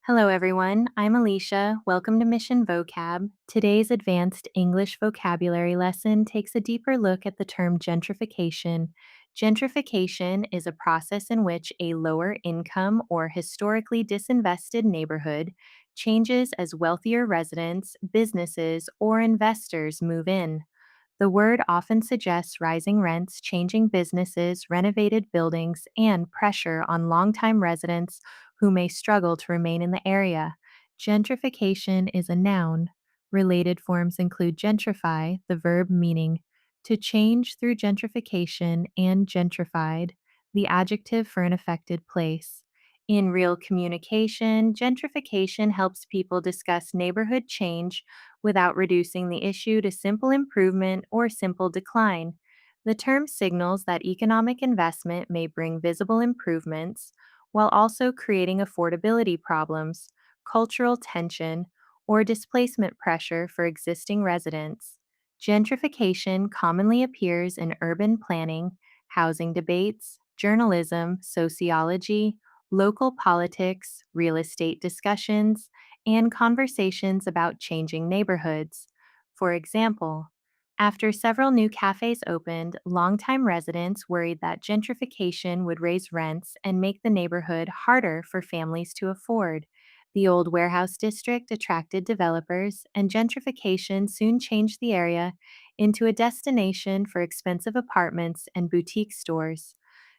Hello, everyone. I'm Alicia. Welcome to Mission Vocab. Today's advanced English vocabulary lesson takes a deeper look at the term gentrification. Gentrification is a process in which a lower income or historically disinvested neighborhood changes as wealthier residents, businesses, or investors move in. The word often suggests rising rents, changing businesses, renovated buildings, and pressure on longtime residents who may struggle to remain in the area. Gentrification is a noun. Related forms include gentrify, the verb meaning to change through gentrification, and gentrified, the adjective for an affected place. In real communication, gentrification helps people discuss neighborhood change without reducing the issue to simple improvement or simple decline. The term signals that economic investment may bring visible improvements while also creating affordability problems, cultural tension, or displacement pressure for existing residents. Gentrification commonly appears in urban planning, housing debates, journalism, sociology, local politics, real estate discussions, and conversations about changing neighborhoods. For example, after several new cafes opened, longtime residents worried that gentrification would raise rents and make the neighborhood harder for families to afford. The old warehouse district attracted developers, and gentrification soon changed the area into a destination for expensive apartments and boutique stores.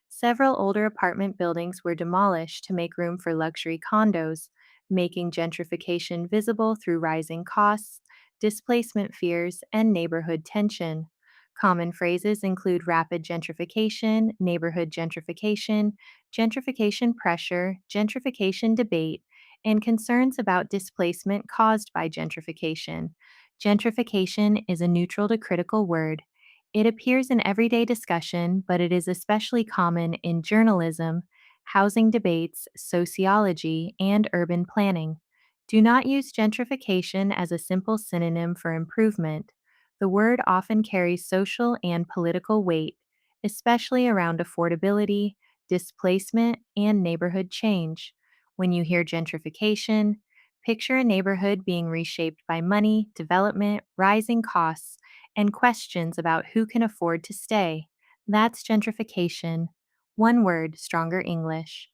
Several older apartment buildings were demolished to make room for luxury condos, making gentrification visible through rising costs, displacement fears, and neighborhood tension. Common phrases include rapid gentrification, neighborhood gentrification, gentrification pressure, gentrification debate, and concerns about displacement caused by gentrification. Gentrification is a neutral to critical word. It appears in everyday discussion, but it is especially common in journalism, housing debates, sociology, and urban planning. Do not use gentrification as a simple synonym for improvement. The word often carries social and political weight, especially around affordability, displacement, and neighborhood change. When you hear gentrification, picture a neighborhood being reshaped by money, development, rising costs, and questions about who can afford to stay. That's gentrification. One word, stronger English.